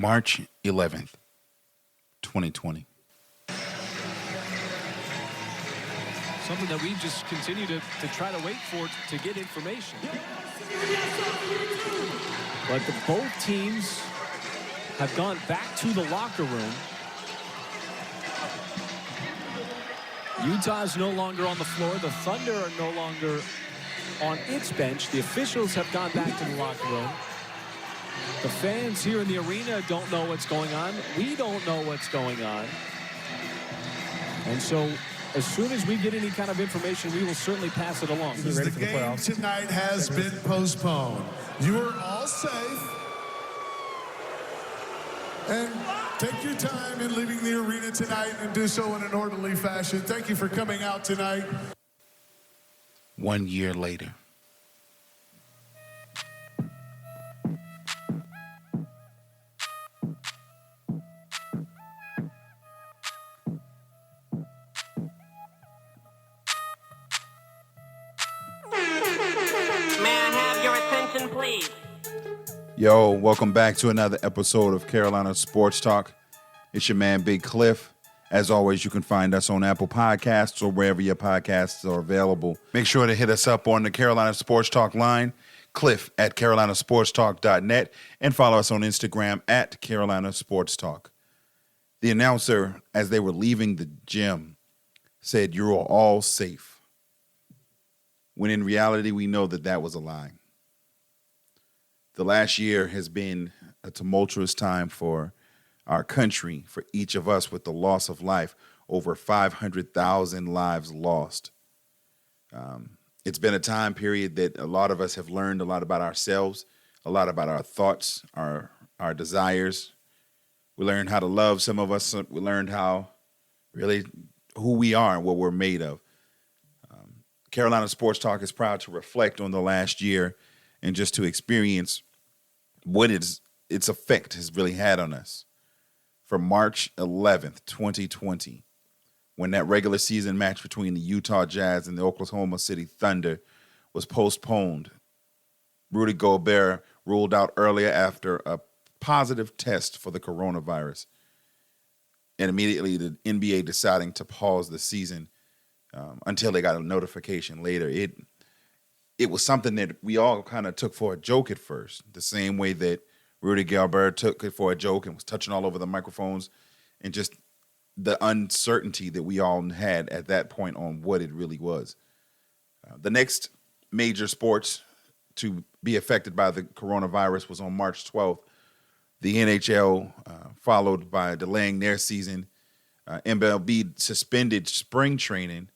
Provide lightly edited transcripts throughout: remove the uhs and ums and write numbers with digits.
March 11th, 2020. Something that we just continue to try to wait for to get information. But both teams have gone back to the locker room. Utah is no longer on the floor. The Thunder are no longer on its bench. The officials have gone back to the locker room. The fans here in the arena don't know what's going on. We don't know what's going on. And so as soon as we get any kind of information, we will certainly pass it along. The game tonight has been postponed. You are all safe. And take your time in leaving the arena tonight and do so in an orderly fashion. Thank you for coming out tonight. 1 year later. Please. Yo, welcome back to another episode of Carolina Sports Talk. It's your man, Big Cliff. As always, you can find us on Apple Podcasts or wherever your podcasts are available. Make sure to hit us up on the Carolina Sports Talk line, Cliff at carolinasportstalk.net, and follow us on Instagram at Carolina Sports Talk. The announcer, as they were leaving the gym, said, "You're all safe." When in reality, we know that that was a lie. The last year has been a tumultuous time for our country, for each of us, with the loss of life, over 500,000 lives lost. It's been a time period that a lot of us have learned a lot about ourselves, a lot about our thoughts, our desires. We learned how to love. Some of us, we learned how really who we are and what we're made of. Carolina Sports Talk is proud to reflect on the last year and just to experience what its effect has really had on us. From March 11th, 2020, when that regular season match between the Utah Jazz and the Oklahoma City Thunder was postponed, Rudy Gobert ruled out earlier after a positive test for the coronavirus, and immediately the NBA deciding to pause the season until they got a notification later. It was something that we all kind of took for a joke at first, the same way that Rudy Gobert took it for a joke and was touching all over the microphones, and just the uncertainty that we all had at that point on what it really was. The next major sports to be affected by the coronavirus was on March 12th. The NHL, followed by delaying their season. MLB suspended spring training,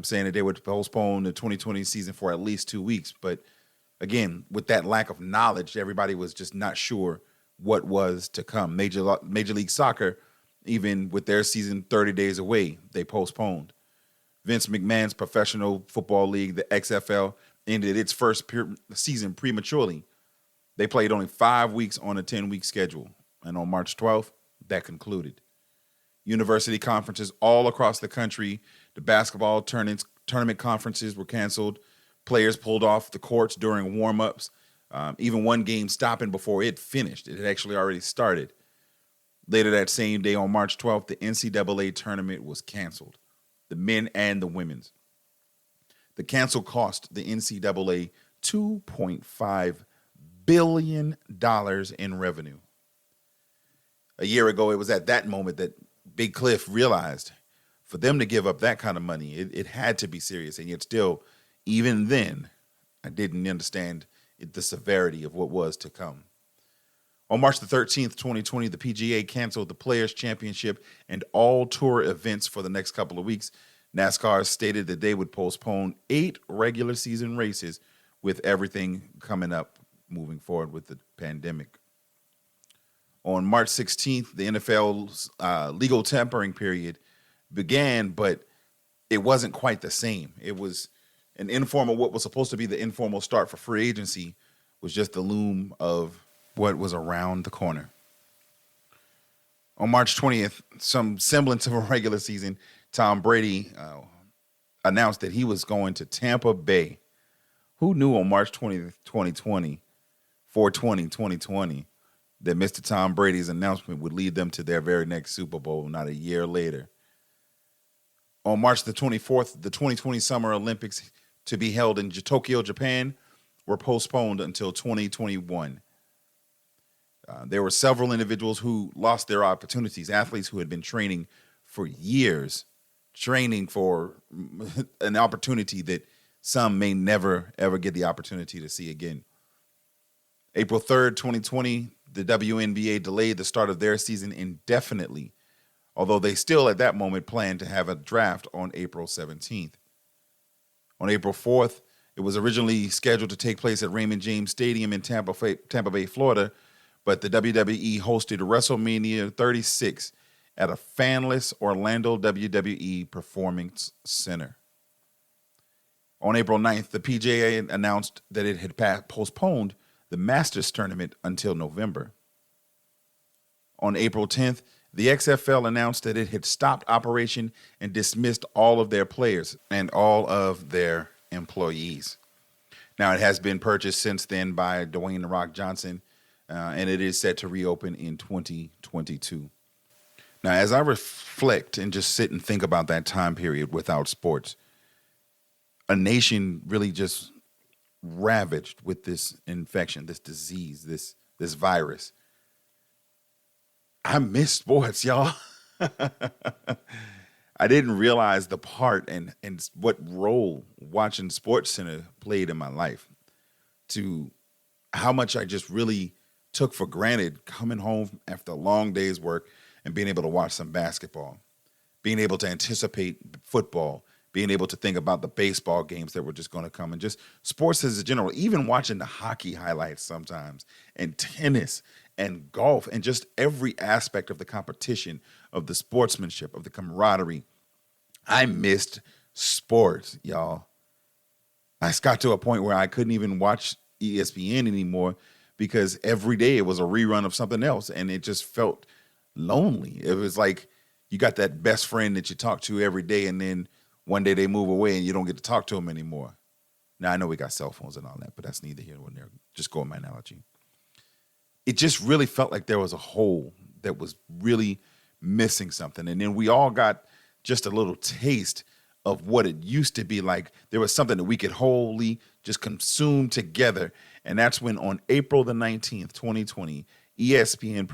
saying that they would postpone the 2020 season for at least 2 weeks. But again, with that lack of knowledge, everybody was just not sure what was to come. Major League Soccer, even with their season 30 days away, they postponed. Vince McMahon's professional football league, the XFL, ended its first season prematurely. They played only 5 weeks on a 10-week schedule. And on March 12th, that concluded. University conferences all across the country, the basketball tournament conferences were canceled. Players pulled off the courts during warm-ups. Even one game stopping before it finished. It had actually already started. Later that same day, on March 12th, the NCAA tournament was canceled, the men and the women's. The cancel cost the NCAA $2.5 billion in revenue. A year ago, it was at that moment that Big Cliff realized for them to give up that kind of money, it had to be serious. And yet still, even then, I didn't understand the severity of what was to come. On March the 13th, 2020, the PGA canceled the Players' Championship and all tour events for the next couple of weeks. NASCAR stated that they would postpone 8 regular season races with everything coming up moving forward with the pandemic. On March 16th, the NFL's legal tampering period began, but it wasn't quite the same. It was an informal, what was supposed to be the informal start for free agency was just the loom of what was around the corner. On March 20th, some semblance of a regular season, Tom Brady announced that he was going to Tampa Bay. Who knew on March 20th, 2020, 4/20, 2020, that Mr. Tom Brady's announcement would lead them to their very next Super Bowl, not a year later. On March the 24th, the 2020 Summer Olympics to be held in Tokyo, Japan, were postponed until 2021. There were several individuals who lost their opportunities, athletes who had been training for years, training for an opportunity that some may never, ever get the opportunity to see again. April 3rd, 2020, the WNBA delayed the start of their season indefinitely, although they still at that moment planned to have a draft on April 17th. On April 4th, it was originally scheduled to take place at Raymond James Stadium in Tampa Bay, Florida, but the WWE hosted WrestleMania 36 at a fanless Orlando WWE Performance Center. On April 9th, the PGA announced that it had postponed the Masters tournament until November. On April 10th, the XFL announced that it had stopped operation and dismissed all of their players and all of their employees. Now, it has been purchased since then by Dwayne "The Rock" Johnson, and it is set to reopen in 2022. Now, as I reflect and just sit and think about that time period without sports, a nation really just ravaged with this infection, this disease, this virus. I miss sports, y'all. I didn't realize the part and what role watching SportsCenter played in my life, to how much I just really took for granted coming home after a long day's work and being able to watch some basketball, being able to anticipate football, being able to think about the baseball games that were just going to come, and just sports as a general, even watching the hockey highlights sometimes, and tennis and golf, and just every aspect of the competition, of the sportsmanship, of the camaraderie. I missed sports, y'all. I got to a point where I couldn't even watch ESPN anymore because every day it was a rerun of something else, and it just felt lonely. It was like you got that best friend that you talk to every day, and then one day they move away and you don't get to talk to them anymore. Now, I know we got cell phones and all that, but that's neither here nor there. Just go with my analogy. It just really felt like there was a hole that was really missing something. And then we all got just a little taste of what it used to be like. There was something that we could wholly just consume together. And that's when on April the 19th, 2020, ESPN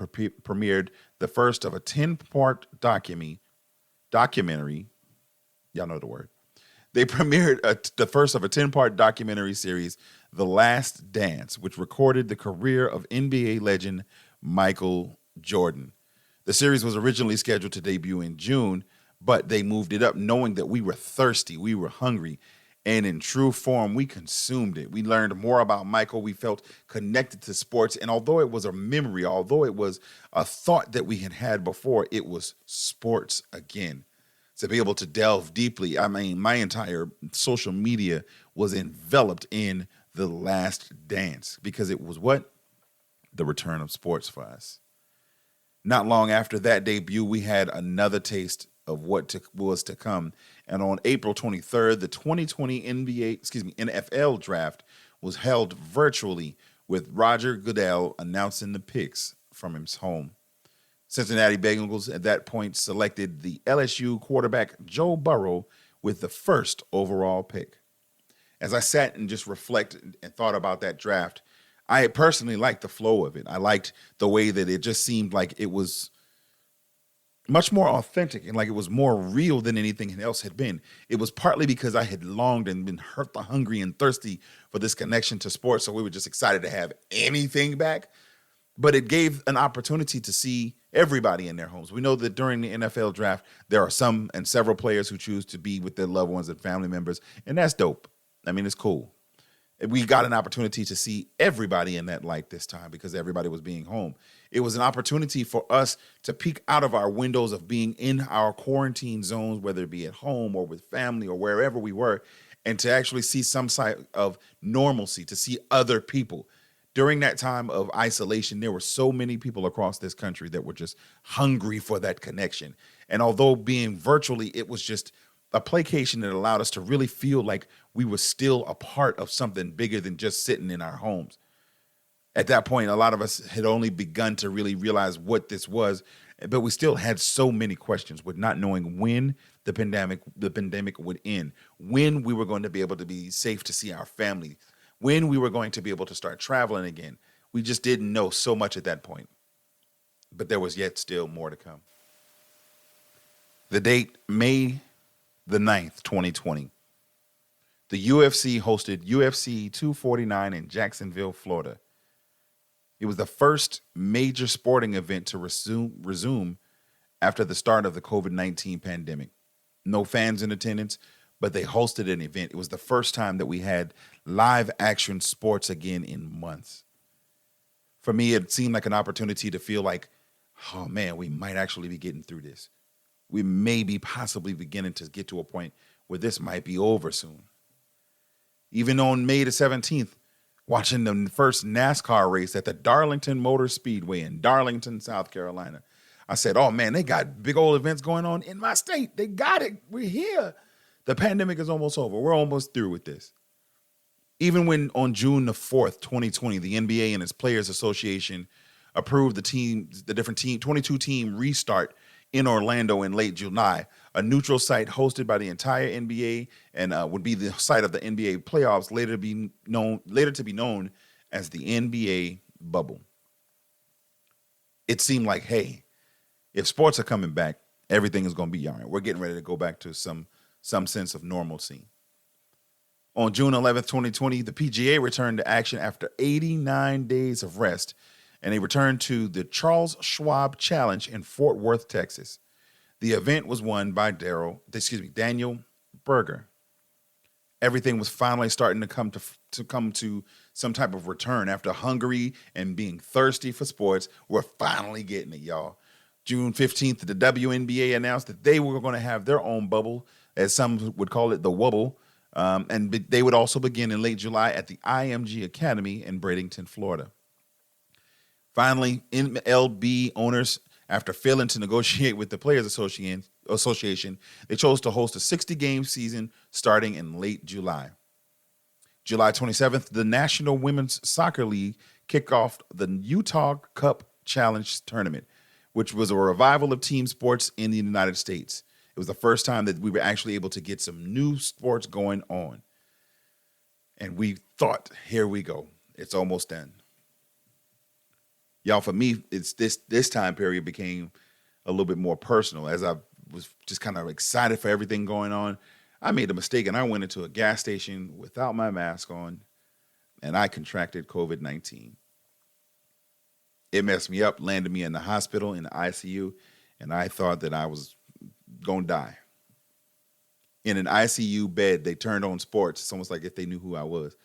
premiered the first of a 10-part documentary. Y'all know the word. They premiered the first of a 10-part documentary series, The Last Dance, which recorded the career of NBA legend Michael Jordan. The series was originally scheduled to debut in June, but they moved it up knowing that we were thirsty, we were hungry, and in true form, we consumed it. We learned more about Michael. We felt connected to sports, and although it was a memory, although it was a thought that we had had before, it was sports again. To be able to delve deeply, I mean, my entire social media was enveloped in The Last Dance because it was what? The return of sports for us. Not long after that debut, we had another taste of what was to come. And on April 23rd, the 2020 NFL draft was held virtually with Roger Goodell announcing the picks from his home. Cincinnati Bengals at that point selected the LSU quarterback Joe Burrow with the first overall pick. As I sat and just reflected and thought about that draft, I personally liked the flow of it. I liked the way that it just seemed like it was much more authentic and like it was more real than anything else had been. It was partly because I had longed and been hungry and thirsty for this connection to sports, so we were just excited to have anything back. But it gave an opportunity to see everybody in their homes. We know that during the NFL draft, there are some and several players who choose to be with their loved ones and family members, and that's dope. I mean, it's cool. We got an opportunity to see everybody in that light this time because everybody was being home. It was an opportunity for us to peek out of our windows of being in our quarantine zones, whether it be at home or with family or wherever we were, and to actually see some side of normalcy, to see other people. During that time of isolation, there were so many people across this country that were just hungry for that connection. And although being virtually, it was just a placation that allowed us to really feel like we were still a part of something bigger than just sitting in our homes. At that point, a lot of us had only begun to really realize what this was, but we still had so many questions with not knowing when the pandemic would end, when we were going to be able to be safe to see our family, when we were going to be able to start traveling again. We just didn't know so much at that point, but there was yet still more to come. The date, May the 9th, 2020. The UFC hosted UFC 249 in Jacksonville, Florida. It was the first major sporting event to resume after the start of the COVID-19 pandemic. No fans in attendance, but they hosted an event. It was the first time that we had live action sports again in months. For me, it seemed like an opportunity to feel like, oh man, we might actually be getting through this. We may be possibly beginning to get to a point where this might be over soon. Even on May the 17th, watching the first NASCAR race at the Darlington Motor Speedway in Darlington, South Carolina, I said, oh man, they got big old events going on in my state. They got it. We're here. The pandemic is almost over. We're almost through with this. Even when on June the 4th, 2020, the NBA and its Players Association approved the different 22-team restart in Orlando in late July, a neutral site hosted by the entire NBA and would be the site of the NBA playoffs, later to be known as the NBA bubble. It seemed like, hey, if sports are coming back, everything is going to be all right. We're getting ready to go back to some sense of normalcy. On June 11th, 2020, the PGA returned to action after 89 days of rest, and they returned to the Charles Schwab Challenge in Fort Worth, Texas. The event was won by Daniel Berger. Everything was finally starting to come to some type of return after hungry and being thirsty for sports. We're finally getting it, y'all. June 15th, the WNBA announced that they were going to have their own bubble, as some would call it the Wubble, and they would also begin in late July at the IMG Academy in Bradenton, Florida. Finally, MLB owners, after failing to negotiate with the Players Association, they chose to host a 60-game season starting in late July. July 27th, the National Women's Soccer League kicked off the Utah Cup Challenge Tournament, which was a revival of team sports in the United States. It was the first time that we were actually able to get some new sports going on. And we thought, here we go. It's almost done. Y'all, for me, it's this time period became a little bit more personal. As I was just kind of excited for everything going on, I made a mistake and I went into a gas station without my mask on, and I contracted COVID-19. It messed me up, landed me in the hospital, in the ICU, and I thought that I was going to die. In an ICU bed, they turned on sports. It's almost like if they knew who I was.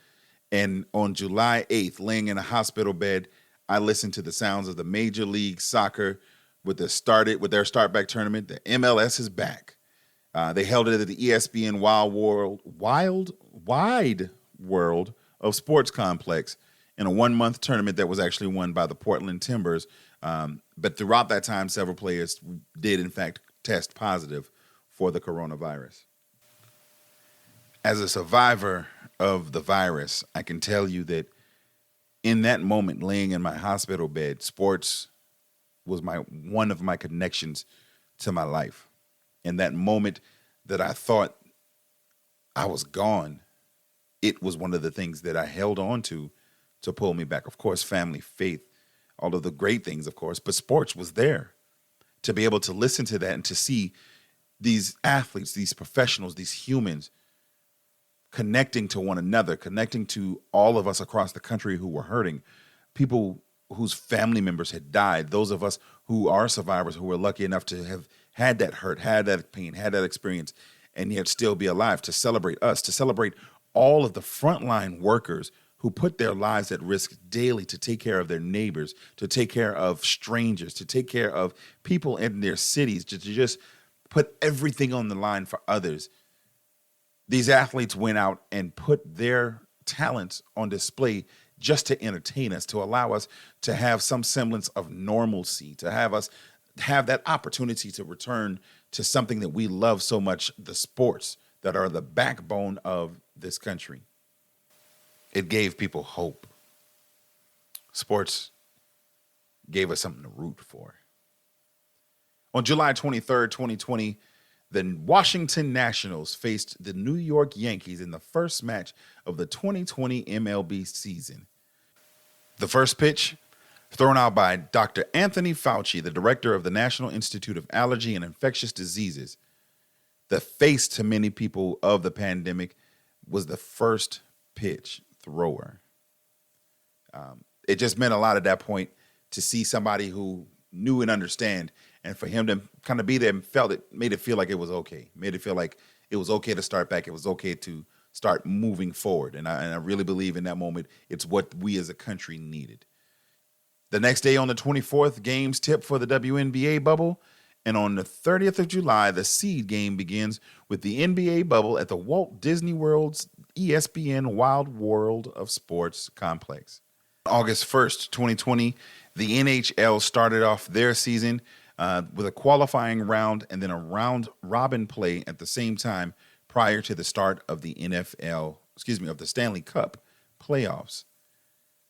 And on July 8th, laying in a hospital bed, I listened to the sounds of the Major League Soccer with their Startback tournament. The MLS is back. They held it at the ESPN Wide World of Sports Complex in a 1-month tournament that was actually won by the Portland Timbers. But throughout that time, several players did, in fact, test positive for the coronavirus. As a survivor of the virus, I can tell you that in that moment, laying in my hospital bed, sports was one of my connections to my life. In that moment that I thought I was gone, it was one of the things that I held on to pull me back. Of course, family, faith, all of the great things, of course, but sports was there. To be able to listen to that and to see these athletes, these professionals, these humans connecting to one another, connecting to all of us across the country who were hurting, people whose family members had died, those of us who are survivors, who were lucky enough to have had that hurt, had that pain, had that experience, and yet still be alive, to celebrate us, to celebrate all of the frontline workers who put their lives at risk daily to take care of their neighbors, to take care of strangers, to take care of people in their cities, to just put everything on the line for others. These athletes went out and put their talents on display just to entertain us, to allow us to have some semblance of normalcy, to have us have that opportunity to return to something that we love so much, the sports that are the backbone of this country. It gave people hope. sports gave us something to root for. On July 23rd, 2020, the Washington Nationals faced the New York Yankees in the first match of the 2020 MLB season. The first pitch, thrown out by Dr. Anthony Fauci, the director of the National Institute of Allergy and Infectious Diseases, the face to many people of the pandemic, was the first pitch thrower. It just meant a lot at that point to see somebody who knew and understand, and for him to kind of be there and made it feel like it was okay. Made it feel like it was okay to start back. It was okay to start moving forward. And I really believe in that moment, it's what we as a country needed. The next day on the 24th, games tip for the WNBA bubble. And on the 30th of July, the seed game begins with the NBA bubble at the Walt Disney World's ESPN Wild World of Sports complex. August 1st, 2020, the NHL started off their season with a qualifying round and then a round robin play at the same time prior to the start of the of the Stanley Cup playoffs.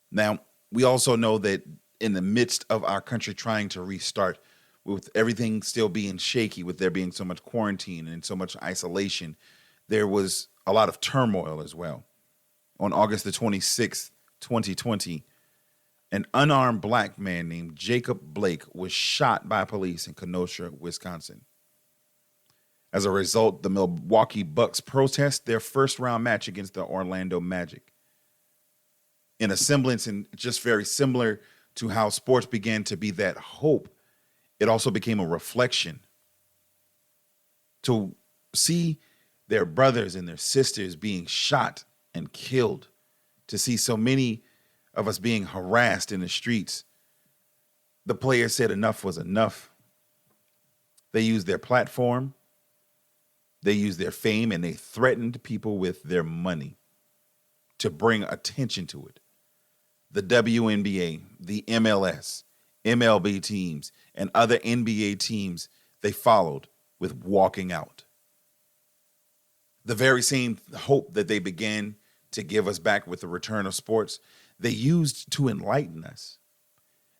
Now, we also know that in the midst of our country trying to restart, with everything still being shaky, with there being so much quarantine and so much isolation, there was a lot of turmoil as well. On August the 26th, 2020, an unarmed black man named Jacob Blake was shot by police in Kenosha, Wisconsin. As a result, the Milwaukee Bucks protest their first-round match against the Orlando Magic. In a semblance and just very similar to how sports began to be that hope, it also became a reflection to see their brothers and their sisters being shot and killed, to see so many of us being harassed in the streets. The players said enough was enough. They used their platform, they used their fame, and they threatened people with their money to bring attention to it. The WNBA, the MLS, MLB teams, and other NBA teams, they followed with walking out. The very same hope that they began to give us back with the return of sports, they used to enlighten us.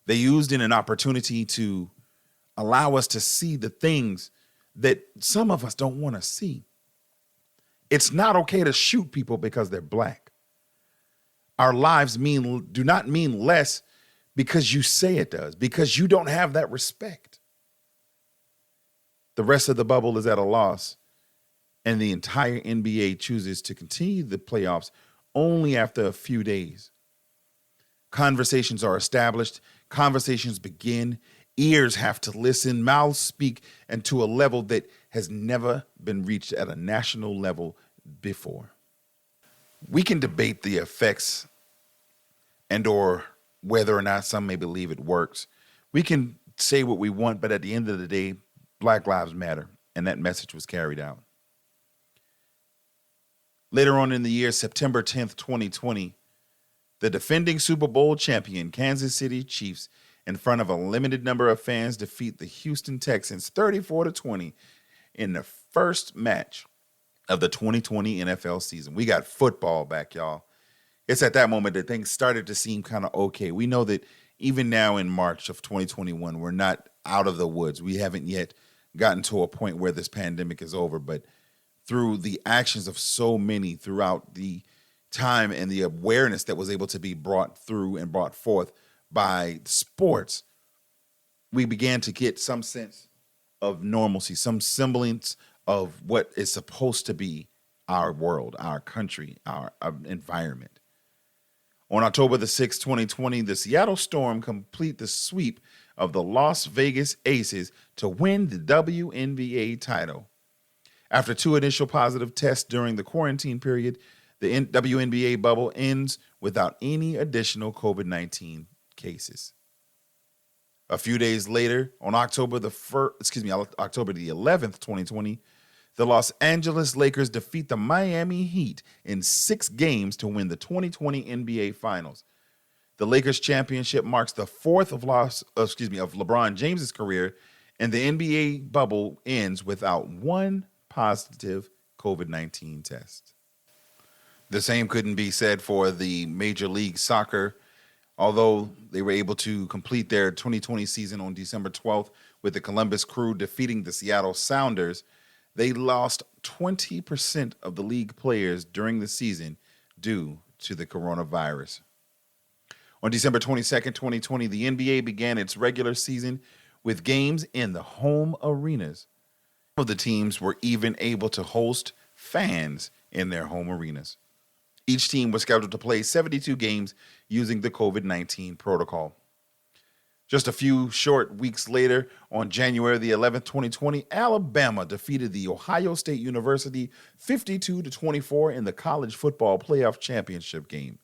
They used in an opportunity to allow us to see the things that some of us don't want to see. It's not okay to shoot people because they're black. Our lives do not mean less because you say it does, because you don't have that respect. The rest of the bubble is at a loss, and the entire NBA chooses to continue the playoffs only after a few days. Conversations are established, conversations begin, ears have to listen, mouths speak, and to a level that has never been reached at a national level before. We can debate the effects and or whether or not some may believe it works. We can say what we want, but at the end of the day, Black Lives Matter, and that message was carried out. Later on in the year, September 10th, 2020, the defending Super Bowl champion Kansas City Chiefs, in front of a limited number of fans, defeat the Houston Texans 34-20 in the first match of the 2020 NFL season. We got football back, y'all. It's at that moment that things started to seem kind of okay. We know that even now in March of 2021, we're not out of the woods. We haven't yet gotten to a point where this pandemic is over, but through the actions of so many throughout the time and the awareness that was able to be brought through and brought forth by sports, we began to get some sense of normalcy, some semblance of what is supposed to be our world, our country, our environment. On October the 6th, 2020, the Seattle Storm complete the sweep of the Las Vegas Aces to win the WNBA title. After two initial positive tests during the quarantine period, the WNBA bubble ends without any additional COVID-19 cases. A few days later, on October the 11th, 2020, the Los Angeles Lakers defeat the Miami Heat in 6 games to win the 2020 NBA Finals. The Lakers championship marks the fourth of LeBron James's career, and the NBA bubble ends without one positive COVID-19 test. The same couldn't be said for the Major League Soccer Although they were able to complete their 2020 season on December 12th with the Columbus Crew defeating the Seattle Sounders, they lost 20% of the league players during the season due to the coronavirus. On December 22nd, 2020, the NBA began its regular season with games in the home arenas. Some of the teams were even able to host fans in their home arenas. Each team was scheduled to play 72 games using the COVID-19 protocol. Just a few short weeks later, on January the 11th, 2020, Alabama defeated the Ohio State University 52-24 in the college football playoff championship game.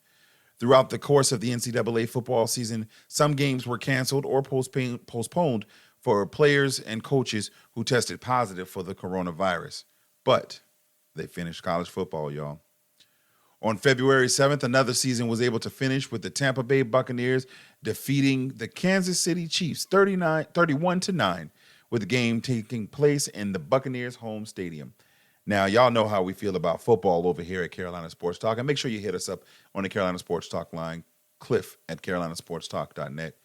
Throughout the course of the NCAA football season, some games were canceled or postponed for players and coaches who tested positive for the coronavirus. But they finished college football, y'all. On February 7th, another season was able to finish with the Tampa Bay Buccaneers defeating the Kansas City Chiefs 31-9, with the game taking place in the Buccaneers' home stadium. Now, y'all know how we feel about football over here at Carolina Sports Talk, and make sure you hit us up on the Carolina Sports Talk line, Cliff at carolinasportstalk.net.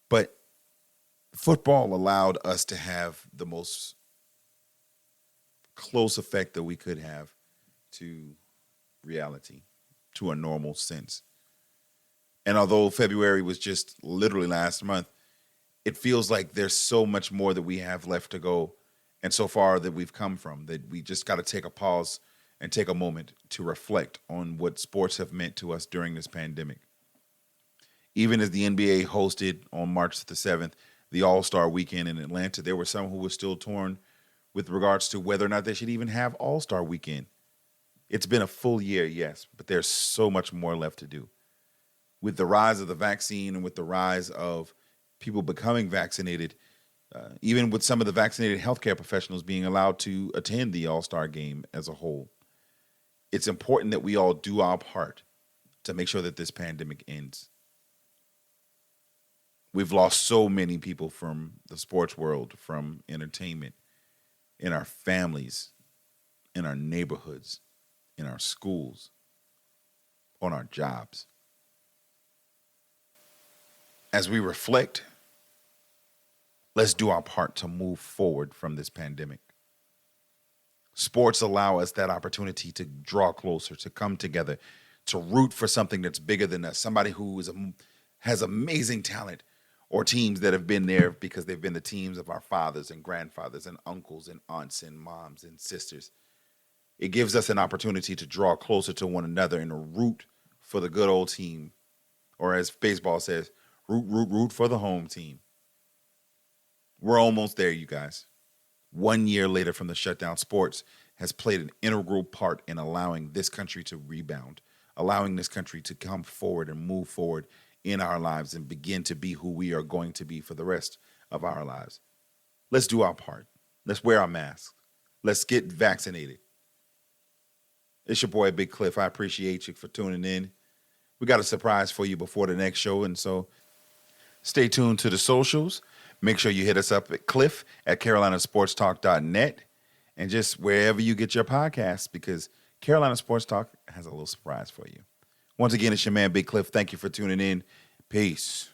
But football allowed us to have the most close effect that we could have to reality, to a normal sense. And although February was just literally last month, it feels like there's so much more that we have left to go, and so far that we've come from, that we just got to take a pause and take a moment to reflect on what sports have meant to us during this pandemic. Even as the NBA hosted on March the 7th, the All-Star Weekend in Atlanta, there were some who were still torn with regards to whether or not they should even have All-Star Weekend. It's been a full year, yes, but there's so much more left to do. With the rise of the vaccine and with the rise of people becoming vaccinated, even with some of the vaccinated healthcare professionals being allowed to attend the All-Star game as a whole, it's important that we all do our part to make sure that this pandemic ends. We've lost so many people from the sports world, from entertainment, in our families, in our neighborhoods, in our schools, on our jobs. As we reflect, let's do our part to move forward from this pandemic. Sports allow us that opportunity to draw closer, to come together, to root for something that's bigger than us, somebody who has amazing talent, or teams that have been there because they've been the teams of our fathers and grandfathers and uncles and aunts and moms and sisters. It gives us an opportunity to draw closer to one another and root for the good old team, or as baseball says, root for the home team. We're almost there, you guys. 1 year later from the shutdown, sports has played an integral part in allowing this country to rebound, allowing this country to come forward and move forward in our lives and begin to be who we are going to be for the rest of our lives. Let's do our part. Let's wear our masks. Let's get vaccinated. It's your boy, Big Cliff. I appreciate you for tuning in. We got a surprise for you before the next show, and so stay tuned to the socials. Make sure you hit us up at Cliff at carolinasportstalk.net and just wherever you get your podcasts, because Carolina Sports Talk has a little surprise for you. Once again, it's your man, Big Cliff. Thank you for tuning in. Peace.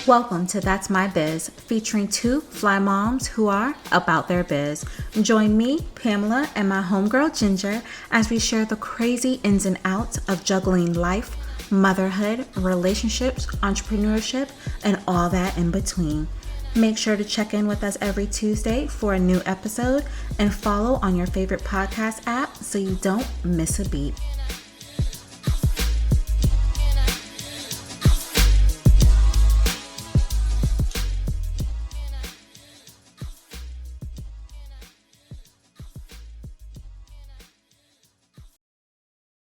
Welcome to That's My Biz, featuring two fly moms who are about their biz. Join me, Pamela, and my homegirl Ginger as we share the crazy ins and outs of juggling life, motherhood, relationships, entrepreneurship, and all that in between. Make sure to check in with us every Tuesday for a new episode and follow on your favorite podcast app so you don't miss a beat.